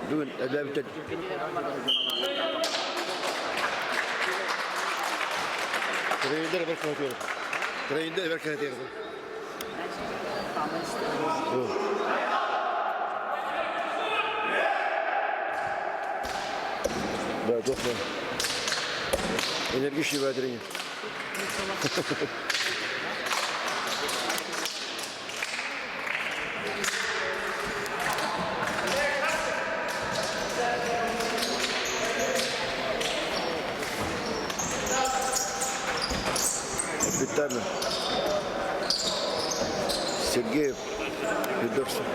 Dun, adapted. Trainer berkahtir. Trainer berkahtir. Да, точно. Энергичный тренер. Капитан Сергей Федорцев.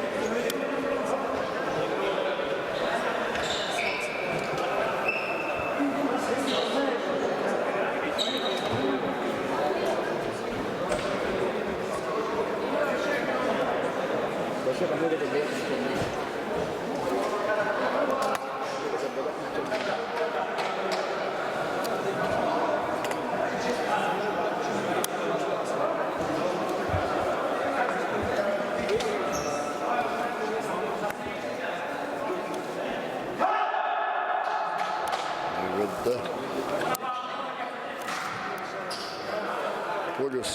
Да. Полюс.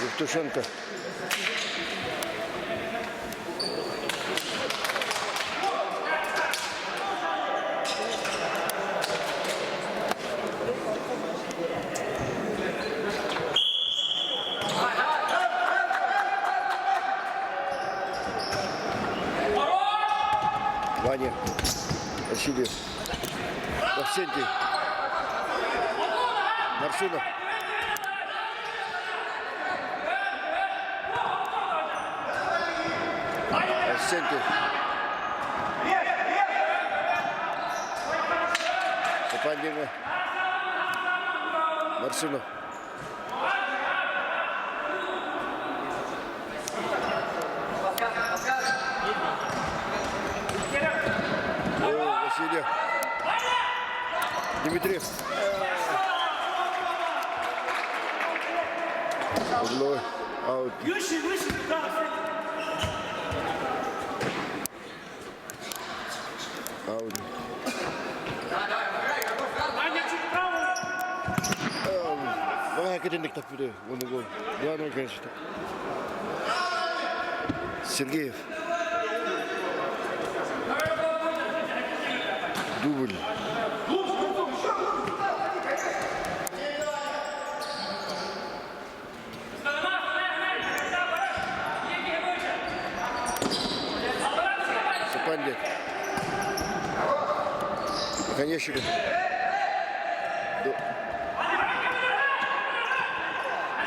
Евтушенко. Ваня, Васильев, Арсентий, Маршинов. Арсентий. Сапандина. Маршинов. Васильев. Дмитриев. Угловой. Аут. Аут. Академик так буде. Главное, конечно. Сергеев. Дубль. Сапандин. Конечников.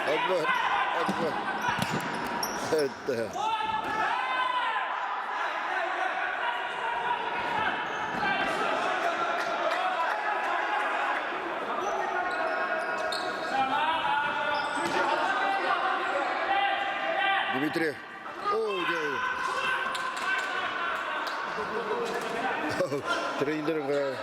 Отбор. Это. Дмитрий. О, да. Тренер Гоева.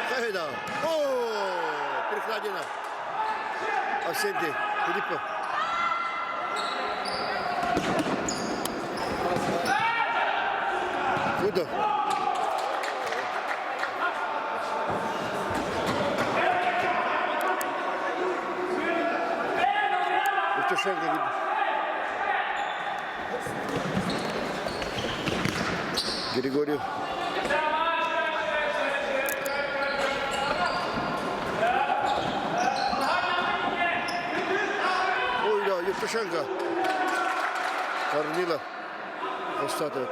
Кайда. О, Прихладина. Арсентий, Филиппов. Куда? Евтушенко. Григорьев. Ой, да, Евтушенко. Корнилов. Остаток.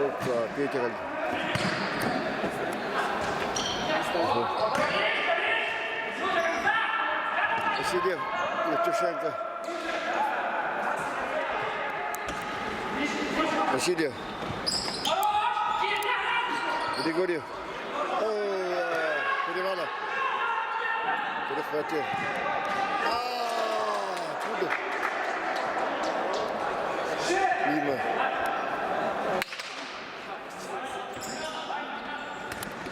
Опа, Петер. Васильев, Евтушенко. Василий. Григорьев. Перевала. Перехватил. Чудо. Мимо.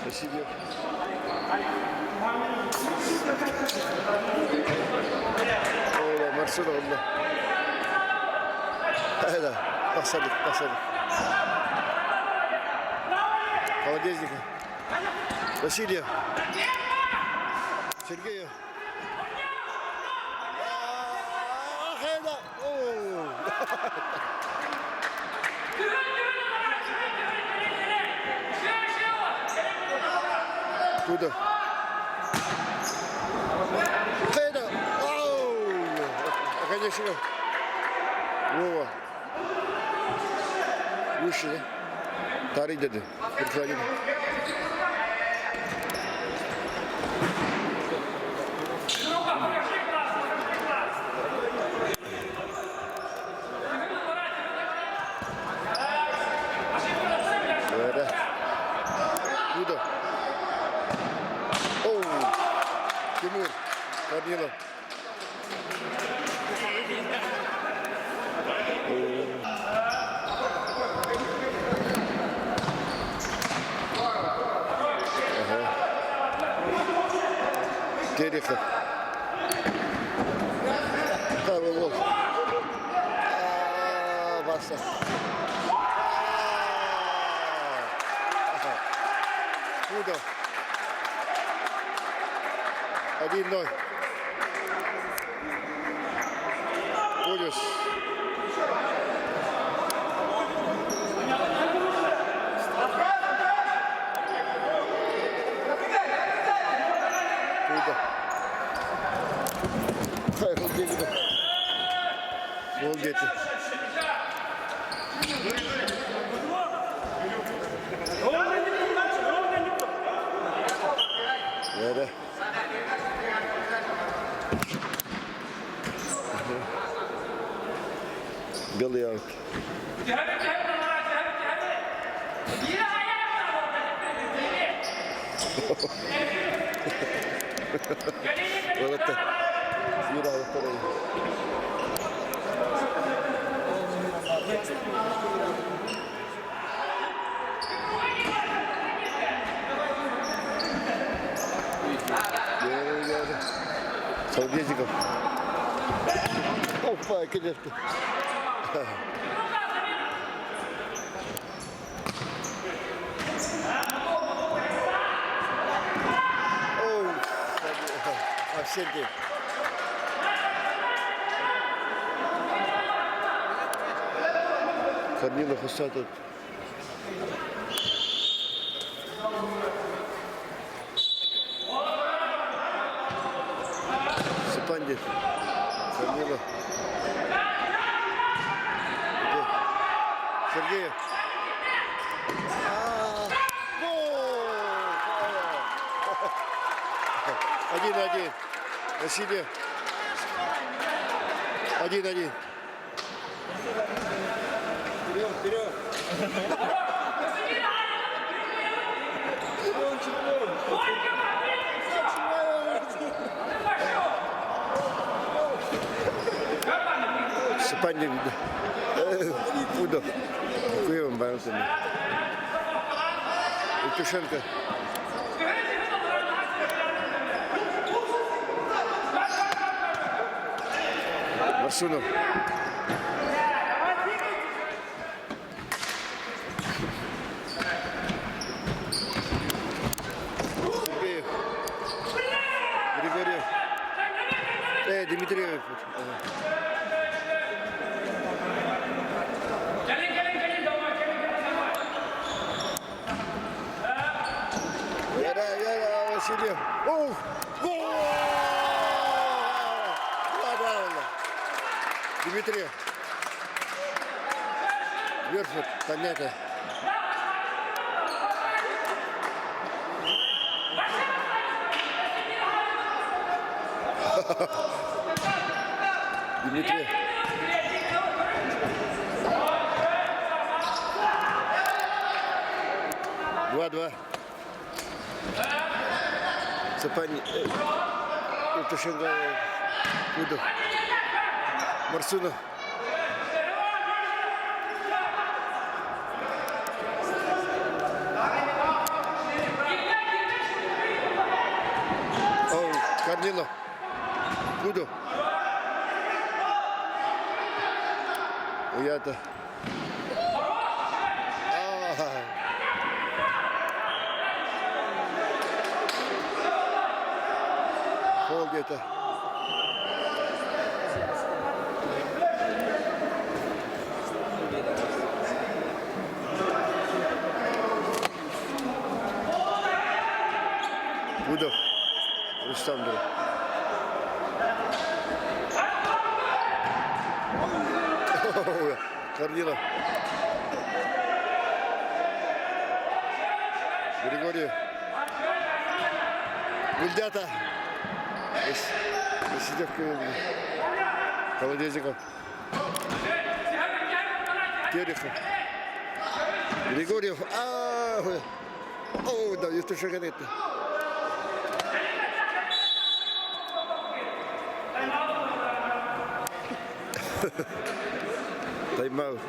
Василий. Марсело. Это. Посадок. Холодезника. Василия. Сергея. Туда. Хайда. Конечно. Вова. Выше, да? Тарih dedi. Kurtardı. Böyle. Burada. Timur. Danilo. Терехов. Павел. Васа. Куда? 1-0. Полюс. Gol getir. Yere. Belly out. Вот это. Юра, второй. Солдатиков. Опа, конечно. Сергей. Корнилов усатый. Сапандев. Корнилов. Сергей. Один. Василий. 1-1. Вперед. Sepanjang itu. Udah. Gue membantu nih. Itu Shanka. Marsuno. Григорьев. Дмитриев. Я Василий. Гол! Дмитриев. Верфит, понятно. Дмитриев. 2-2. Це пані Лукашенко Кудов. Марсунов. О, Корнилов. Кудов. Я-то. Пол где-то. Будов. Рустам. Корнилов. Григорьев. Гульдята. Сидевка. Холодезников. Терехов. Григорьев. О, да, есть еще ганетно. Тайм-аут.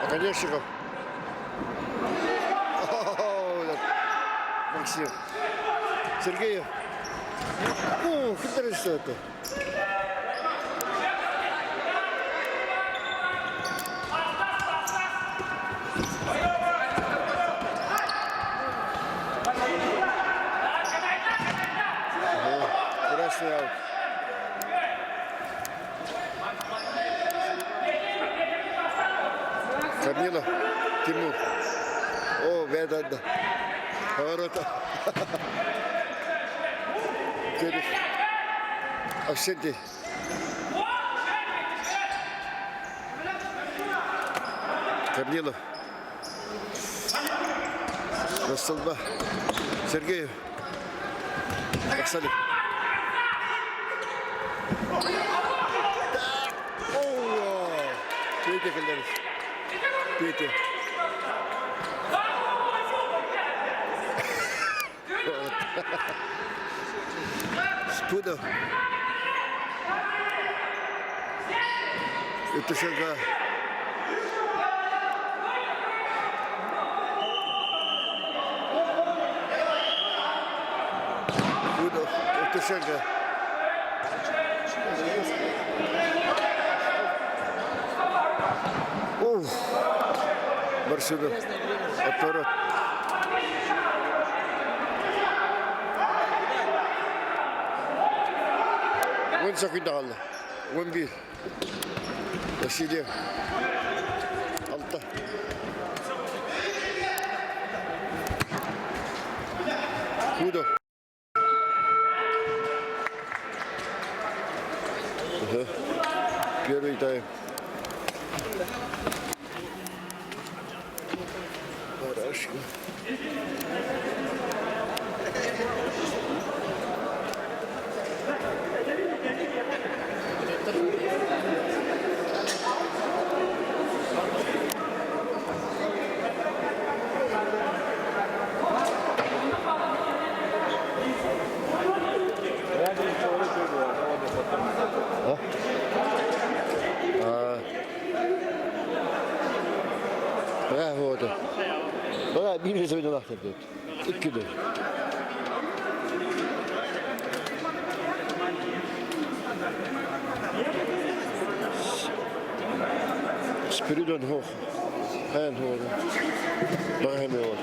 Конечников. Максим. Сергеев. Хитрый что это. Красный аут. Корнилов, Тимур. О, да. Поворота. Авсентий. Корнилов. На столба. Сергеев. Оксанов. Петя Кальдаров. Петя. Спудов. Это шага. Спудов. Это шага. Марсунов. Отворот. Вон закидали. Вон бил. Посидел. Алта. Кудов. Первый тайм. Хорошо. Bana bir sene naklet et. 2 gün. Spiridon hoog. En horen. Nog een meer.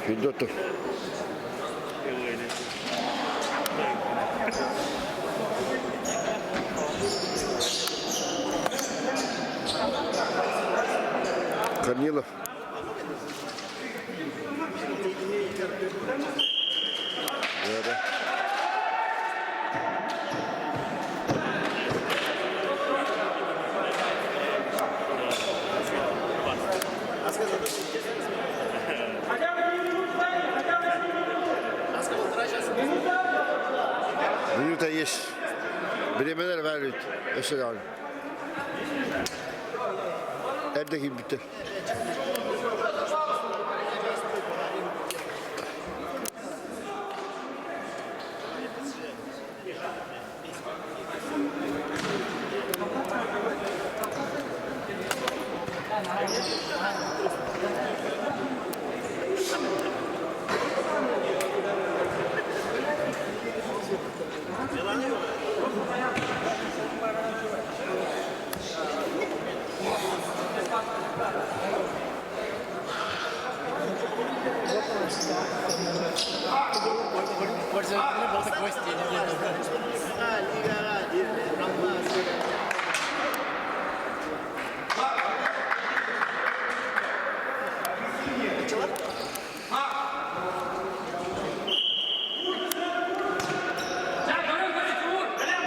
Pindotto. Корнилов. Да. Minuta есть. Bilemeler veriyor. Eşek abi. Erdeki bitti.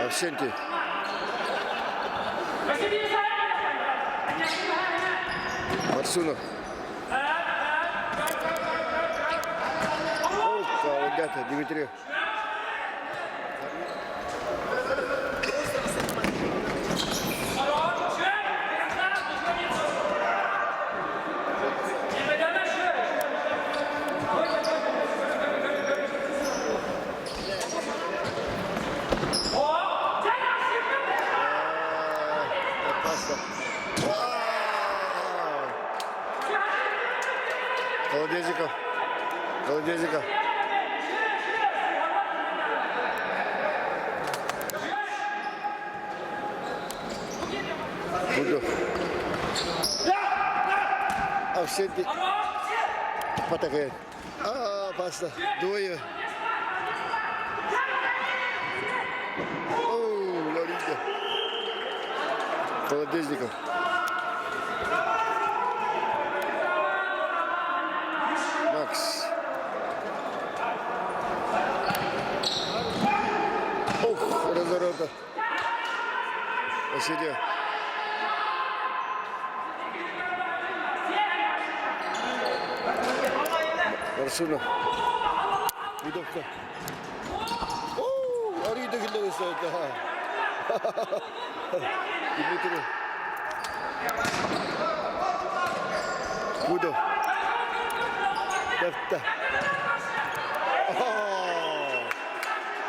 Арсентий. Марсунов. Ребята, Дмитрий. Холодезиков. Холодезиков. Буду. Арсентий. Потакает. Паста. Двое. Лорика. Холодезников. Макс. Ух, разворота. Посидел. Марсунов. Видовка. Арida gülleri saydı ha. Dmitri. Budov. Defter.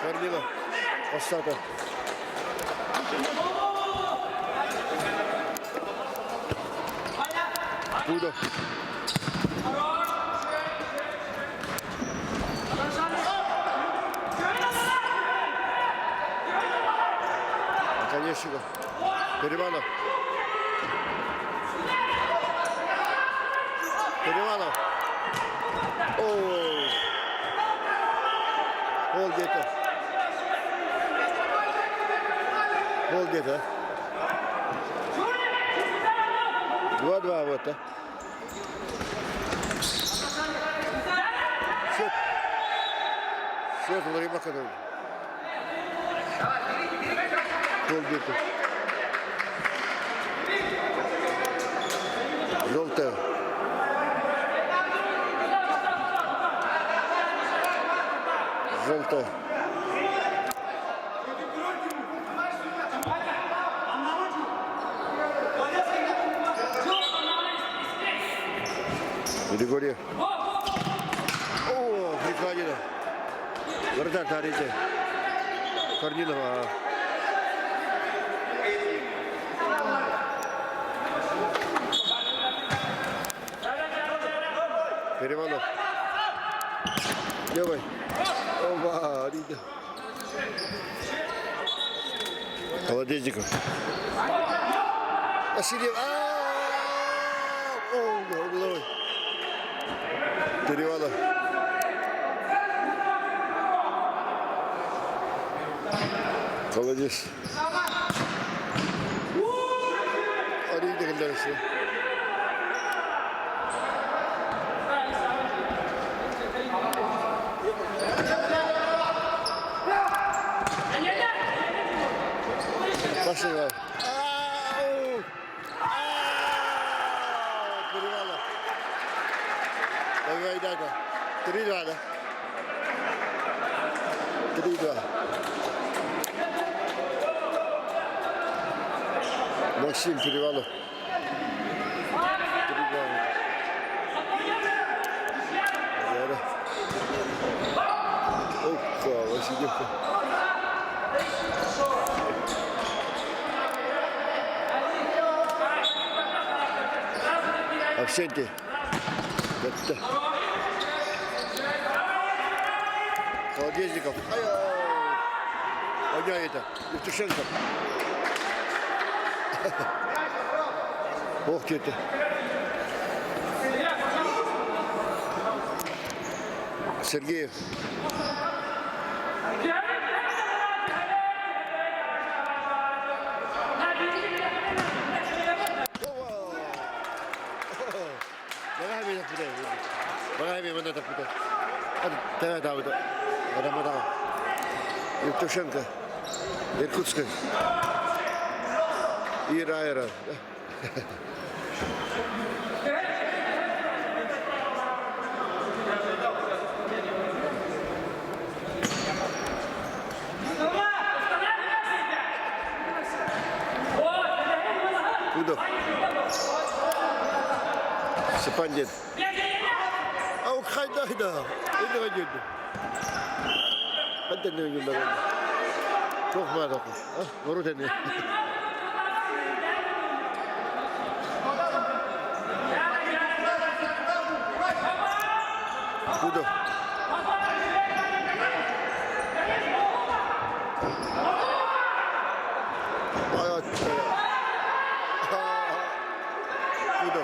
Корнилов. Остата. Budov. Конечно. Перевалов. Перевалов. Гол где-то. Гол где-то. 2-2 вот, а. Счет Ларима Кадович. Гол где-то. Желтая. Желтая. Григорьев. Приходила. Вратарь тарите. Корнилова. Перевалов. Давай. Оба, Рида. Холодильников. Васильев. Угловой. Перевалов. Молодец. Рида гандалisi. Başlayalım. Перевалов. Давай, Дака. 3-2, да? 3-2. Максим Перевалов. 3-2. Яра. Опа, Васильевка. Аксенти. Это. Холодильников. Ой, это. Евтушенко. Ох ты это. Сергеев. Марами вот это путать. Да, вот это. Евтушенко. Иркутская. Ира. Куда? Сапандин. Ау, хайда. Иди войдет. Хадда не видно. Çok mal oldu. Vurur seni. Kudu. Ayat. Kudu.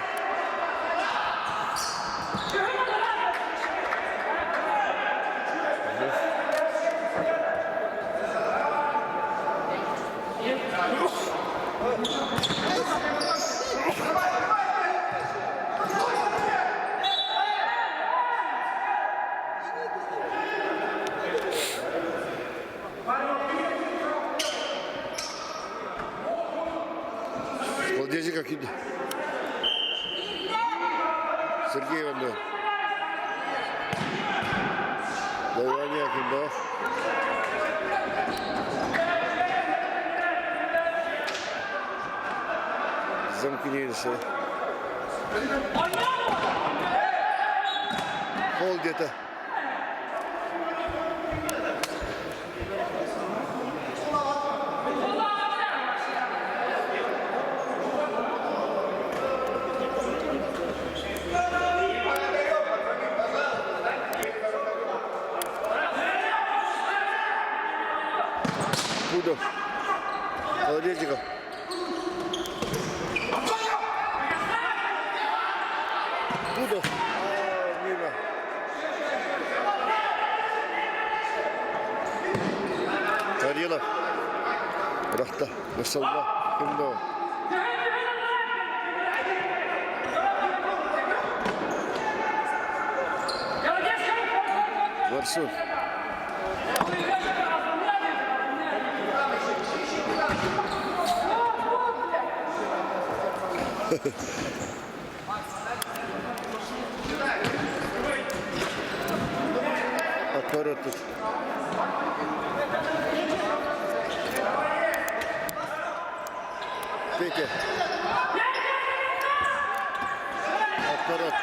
Холодильник как иди. Сергей Иванов. Давай някаким, да. Замкнется. Пол где-то. Кудов. Холодильников. Кудов. Мимо. Карелов. Рахта. Насалба. Химдо. Варсун. Отворот тут. Петя. Отворот.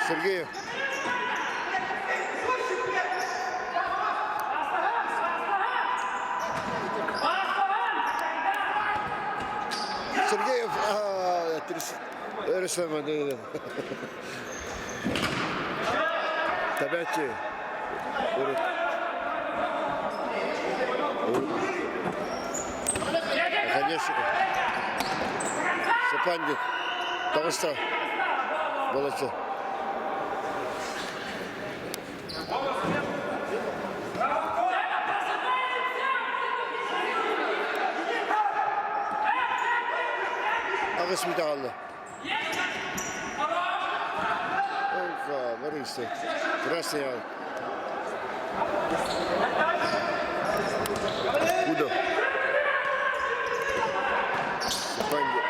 Сергеев. Sergeyev. Terus öğretmedi. Tabiatçı. Evet. Конечно. Сапанди. Дагыстан. Молодцы. Дагыс медалі. Опа, Борисов. Красный. Удо. Сапанди.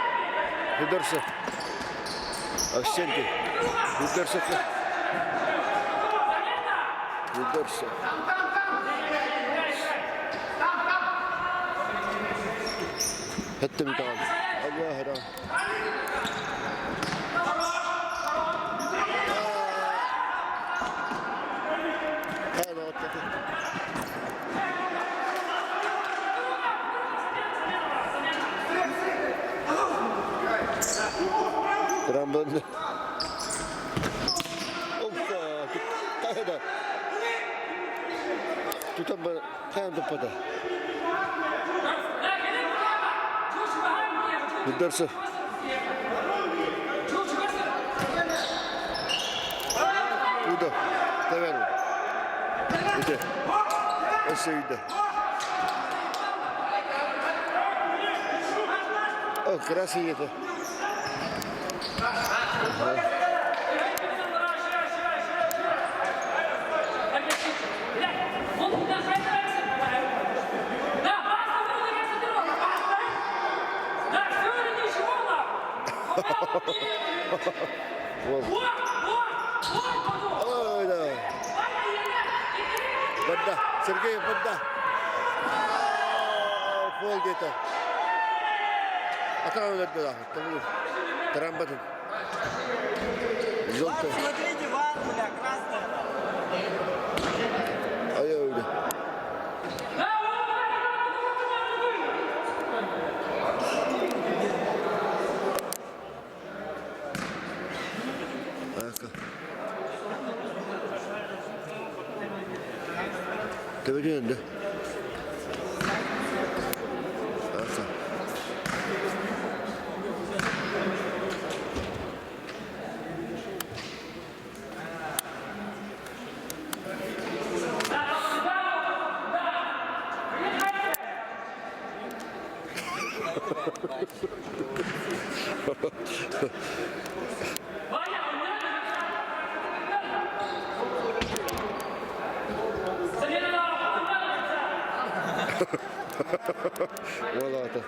Гудерсов. Аксенты. Гудерсов. Гудерсов. حتى متعال الله هرام هذا واتفق ترامبون اوبا هذا تتبع كان تبدا Gudderson. Udo. Taverno. Ide. Ese ide. Oh, красиво это. Ой, да. Подда. Сергей, подда. Пол где-то. А там вот это, там трамбатин. Желтый. Смотрите, ван, бля, красная. Ай-ой, да. Tabii da. Asa. Valla da.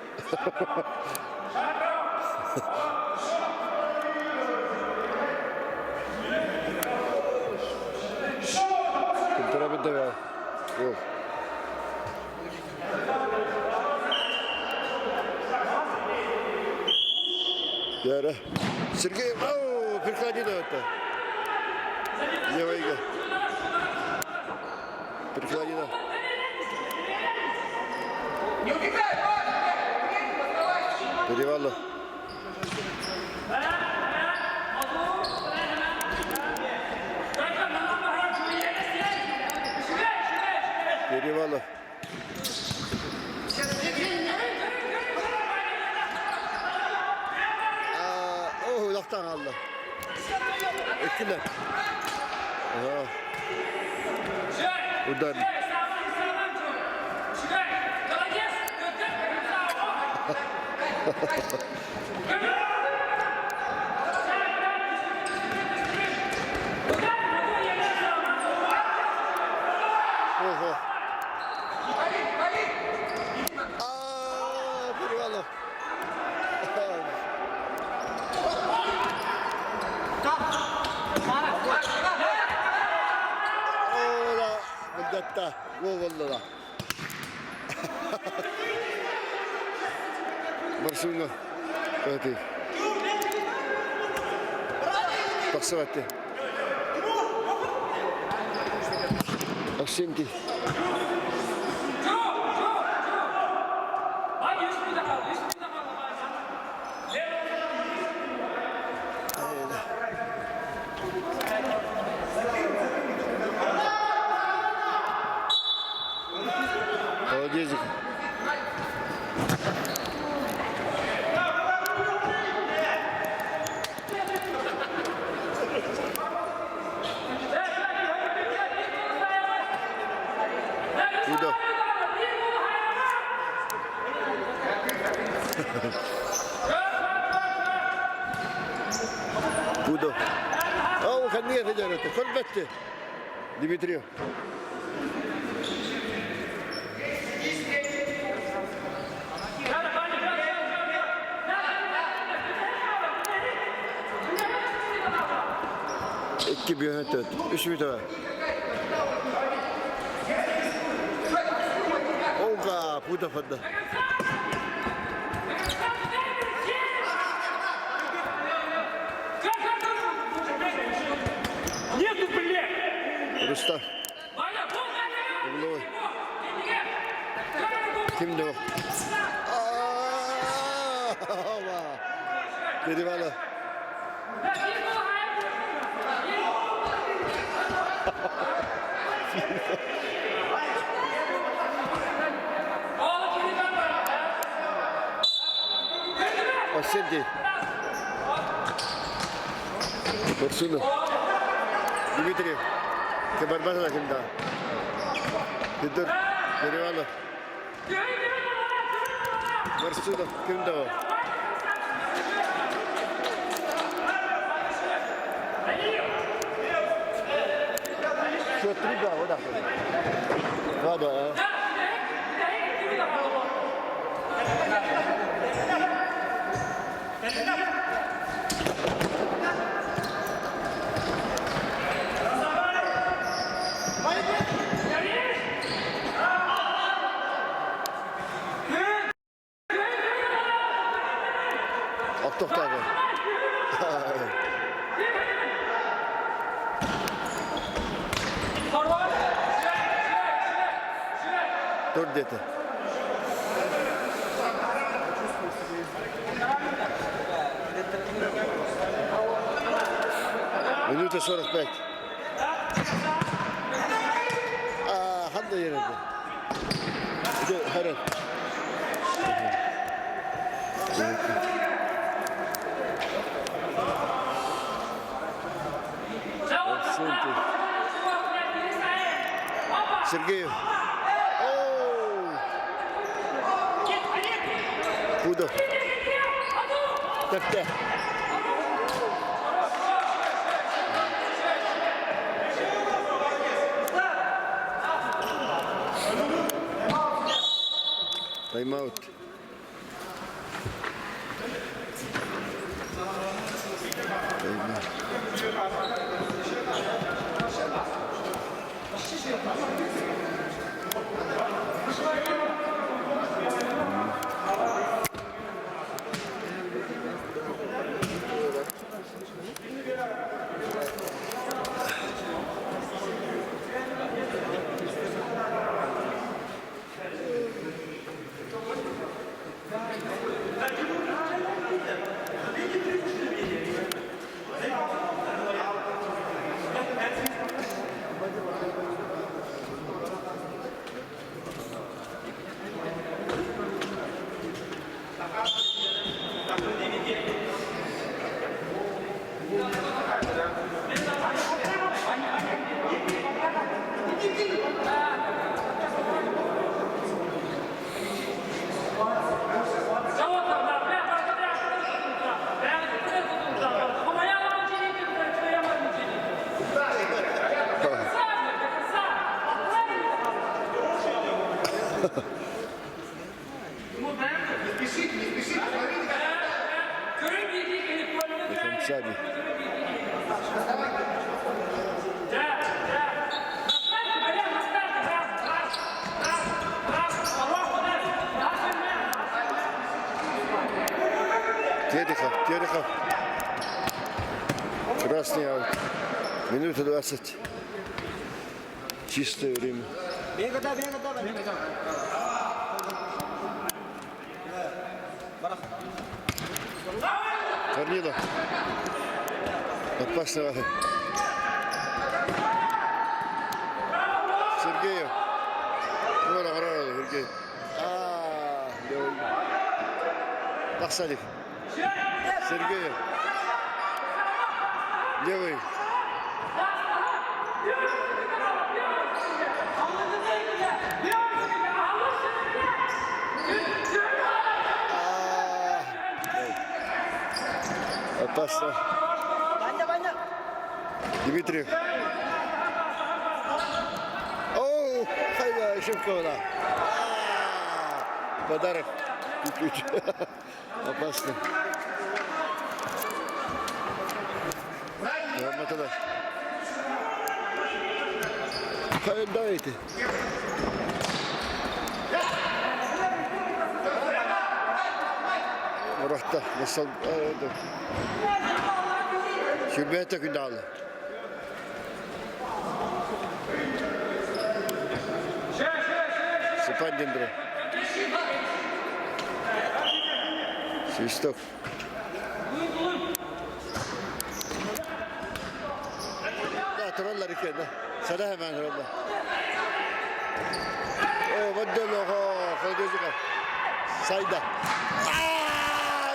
Temperamente va. Yok. Yara. Sergey, oh, перекладина это. Левая. Перекладина. Перевалы. Перевалы. О, лақтан алды. Ektiler. Udan. Oho. Перевалов. Мудатта. Валлала. Барселона. Эти. Таксаватти. Аксенти. Молодец. Куда? Куда? Ау, ханья тажарат. Колбатты. Дмитрий. İki bir yönetim. Üç bir tane. Oga, bu da fazla. Нету, блядь! Rustam. Uğurlu. Kimdi o? Aaa! Geri valla. O sen değil. Korsuno. Dimitri. Keberbatan kimda? Tidur. Geri valla. Korsuno. Kimda o? Şu triba o da. Vada. Tohta abi. Dur dedi. Minuta 45. Hadda yerinde. Bir de Haran. Сергеев. Оу! Куда? Так-так. Тайм-аут. Сади. Терехов. Красный аут. Минута 20. Чистое время. Корнилов. Опасный выход. Сергеев. Сергей. Левый. Тахсалик. Сергей. Левый. Опасно. Дмитриев. Оу, хайда, ошибка была. Подарок. Опасно. Rahmetullah. Hayır, давайте. Рахта, насал, Şürbiyete günahlı. Степан Дендро. Свисток. Да, тролlar iken de. Sana hemen trollar. Baddel oho, koyduk. Sayda.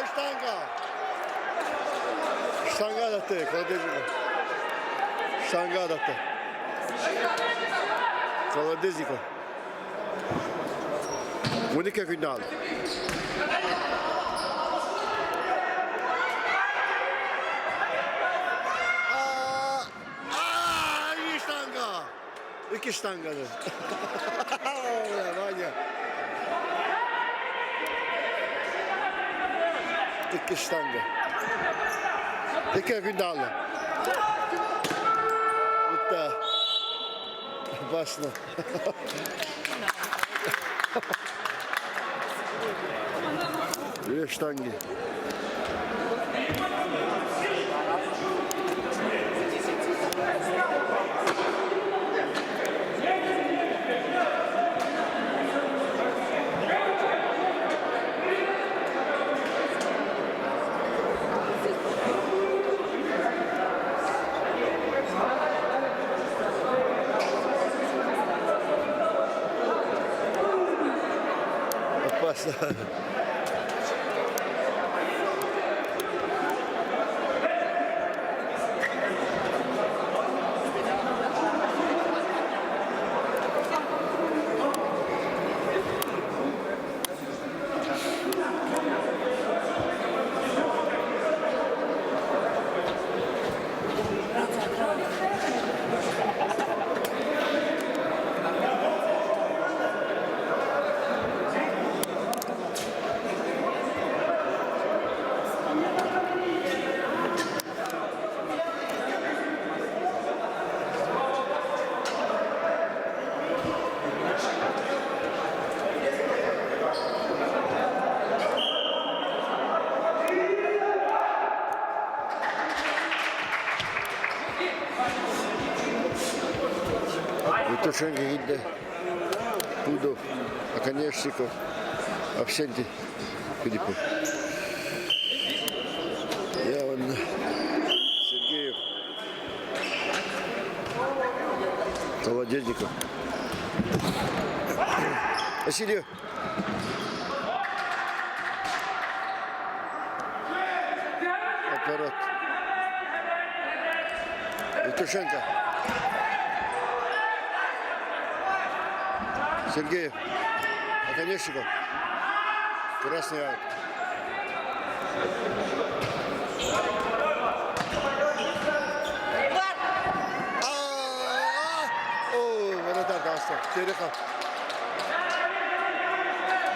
Штанга. Штанга da te, koyduk. Штанга da te. Kolodeziko. 12 günahlı. İyi штанга. İki штангаdır. Vanya. İki штанга. İki günahlı. Bitti. Başla. Две штанги. Опасно. Витушенко, Гидде, Пудов, Оконечников, Абсенти, Филиппов. Яван, Сергеев, Колодезников, Васильев. Отворот. Витушенко. Сергеев, Оконечников, красный аут. Вратарь Галстов, Терехов.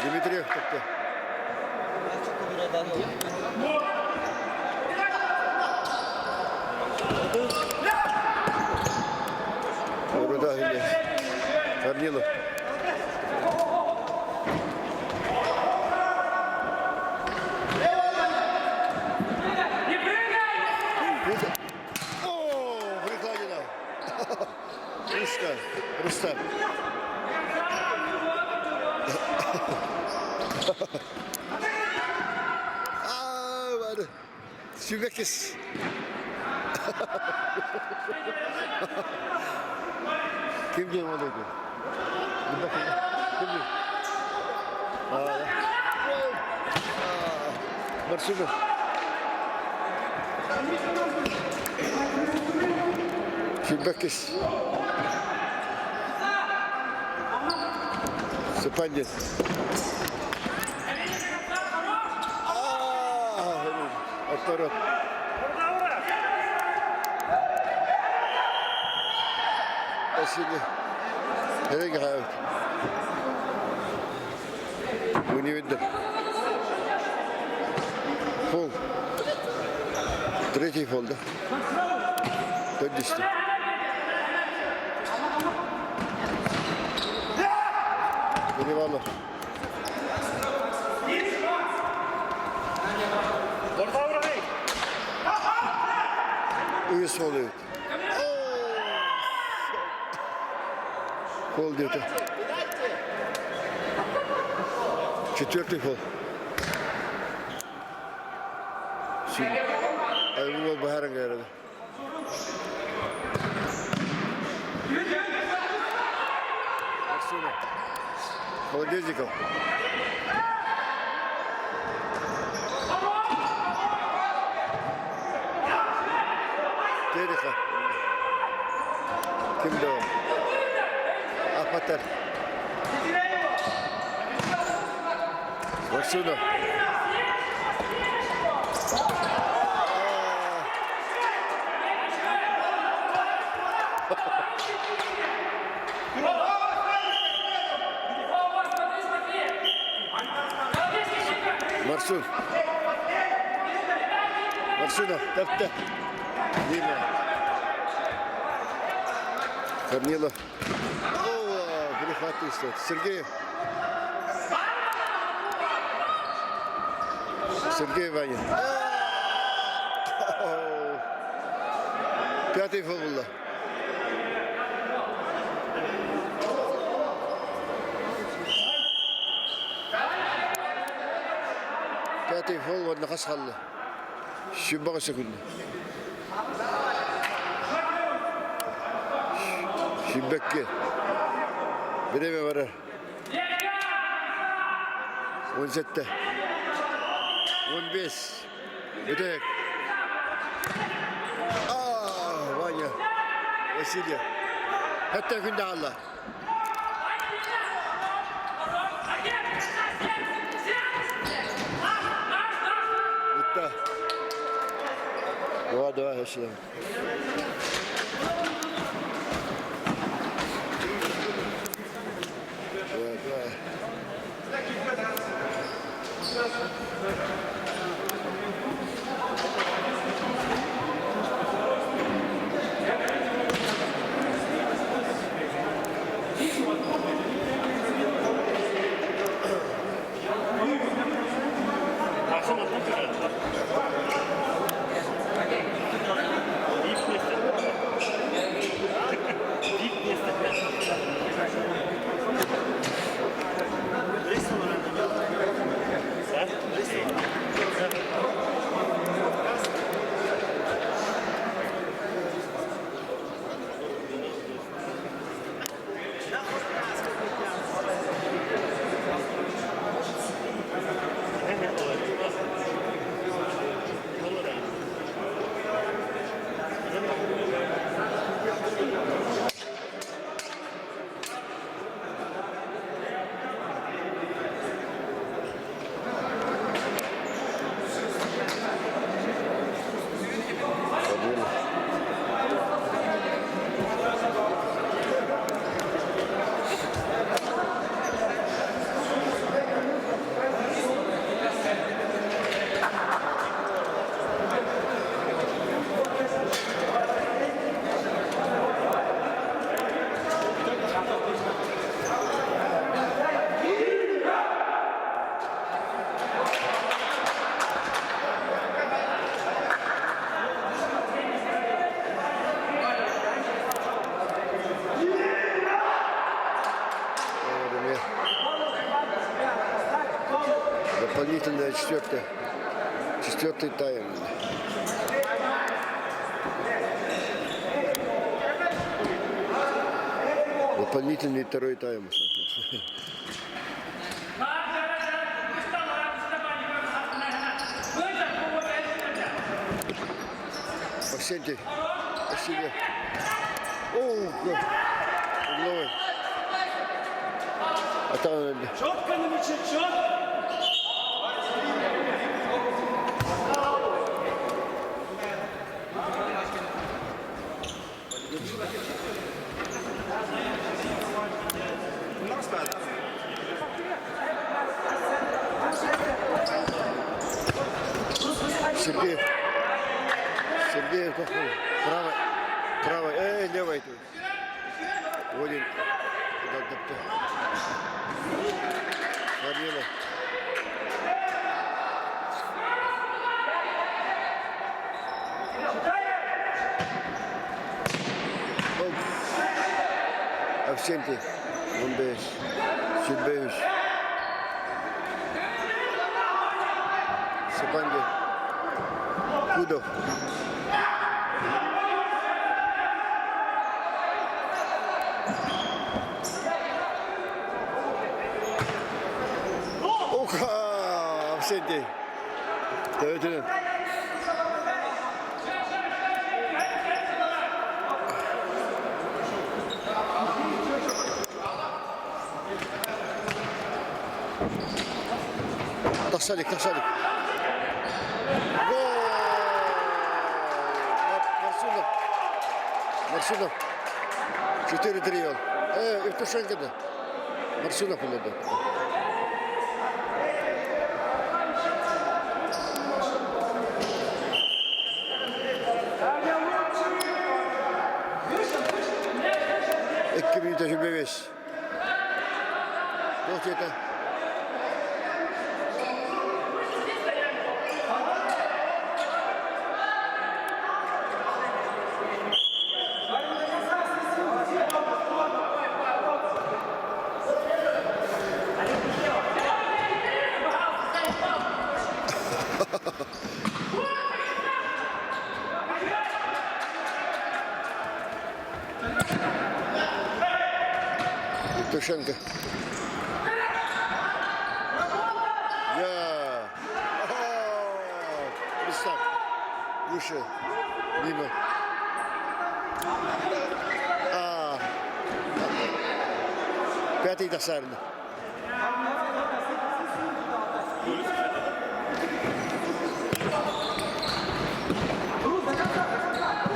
Дмитриев топты. Burada Hülya. Корнилов. Прикладина. Русская. Рустам. Var. Sübekis. Kim diyor onu? Bir bakın. Kim diyor? Марсунов. Фидбэкис. Сапандин. Отторот. Василий. Nereye hayat? Bu ne видно? Фол. Третий фол, да? До 10. Перевалов. Uyuz oluyor. Фол где-то. Четвертый фол. Айбул Бахаран гайрады. Максима. Молодежников. Тереха. Кимдо. Апатар. Максима. Марсун. Марсунов, тапта. Дима. Корнилов. О, перехватывает. Сергеев. Сергей Ванин. Пятый фол был. Пятый фол вот нахас халлы. Шибага секунды. Шибекке. Время варар. 17. 15. Бедек. Ваня. Василия. Hatta günde Allah. Bitti. Dua dua yaşayalım. Dua dua. Дополнительная четвертый тайм. Дополнительный второй тайм. Арсентий. Спасибо. Угловой. А там... Четко на мяче, четко. Сергеев. Сергеев какой? Правой. Левой тут. Водин. Варила. Авсентий. 15. Сильбевич. Сапанди. Кудов. Авсентий. Давайте. Тасалик. Гол! Марсунов. 4-3 он. Евтушенко, да. Марсунов он, да. Minuten geweest. Doorzetten. Тушенко. Представь. Выше. Мимо. Пятый досарный.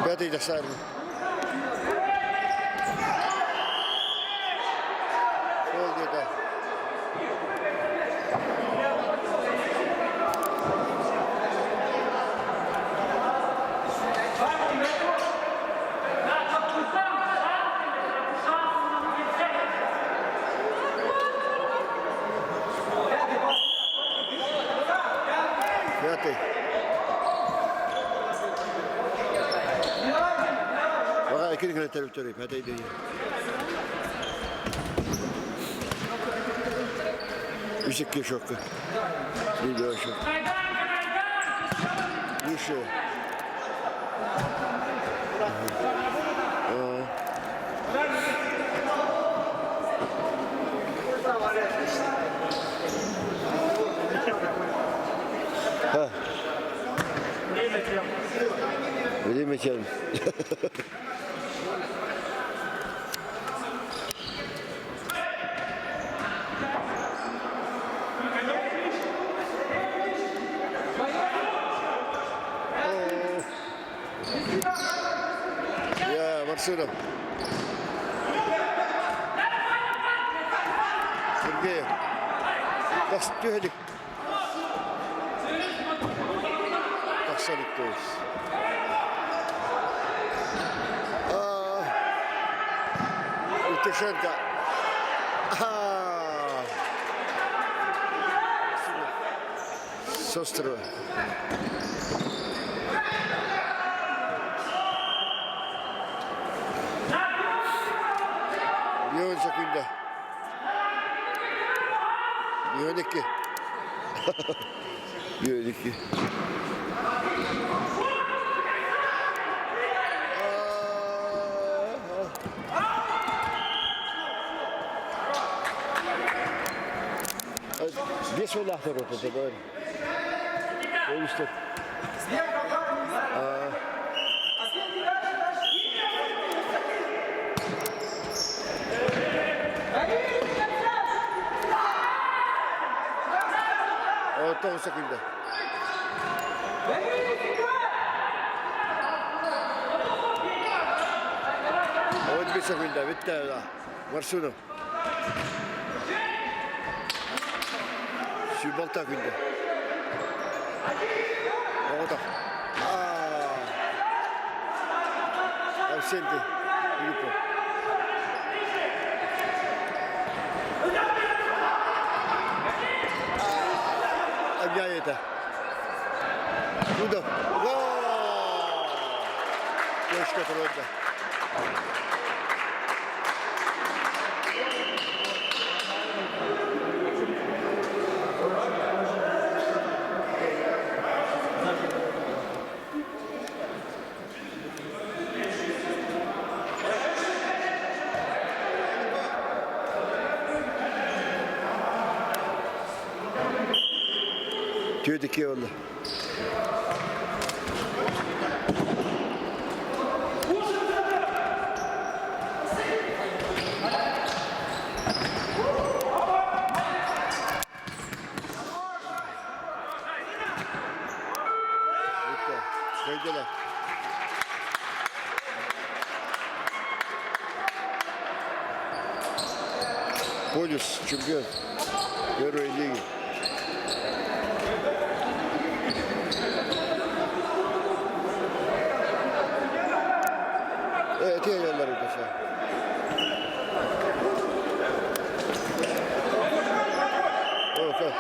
Пятый досарный. Пятый. Вага ikini kena terus pятый dia. Высокий шок. Другой шок. Выше. Время тянет. Марсунов. Сергеев. Тюхелик. Тасалик, то есть. Евтушенко. С острова. Миллион секунда. Миллионики. Миллионики. Где свой нахер вот это, говорит? 19 sekunde. Bir sekunde bitti öyle. Marsuno. Şu balta günde. Orada. Absente. Grupo. Agniayeta. Udo. Gol! Teško trojka. Tüydeki oldu. Bitti. Köydeler. Polis çünkü Euro Ligi. Evet, diğer yerler ödese. Evet.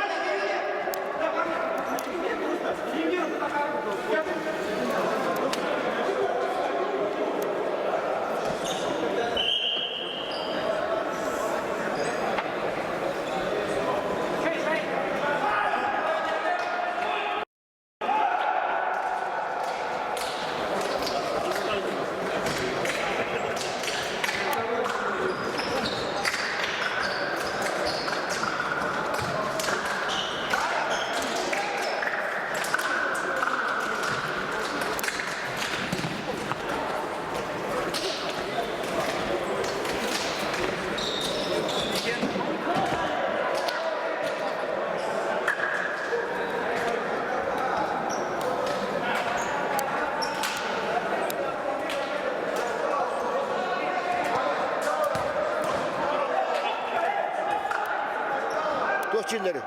Doçilleri.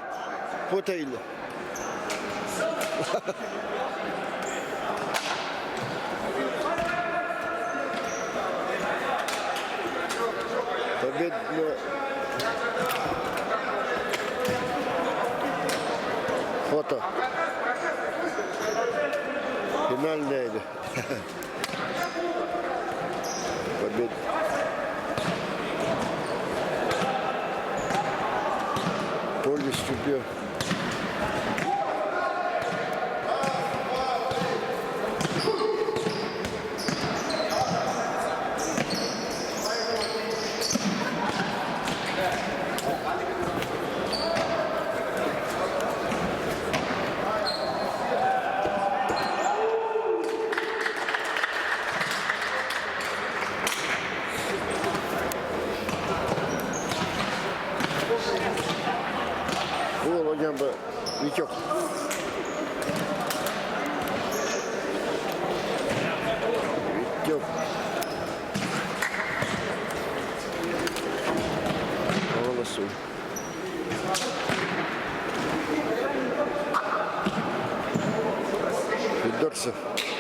Hotelli. Tabii foto. Finaldeydi. Tabii. Polis çıkıyor. Bu hocam bu hiç yok. Hiç yok. Havalı su. Bir 4-0.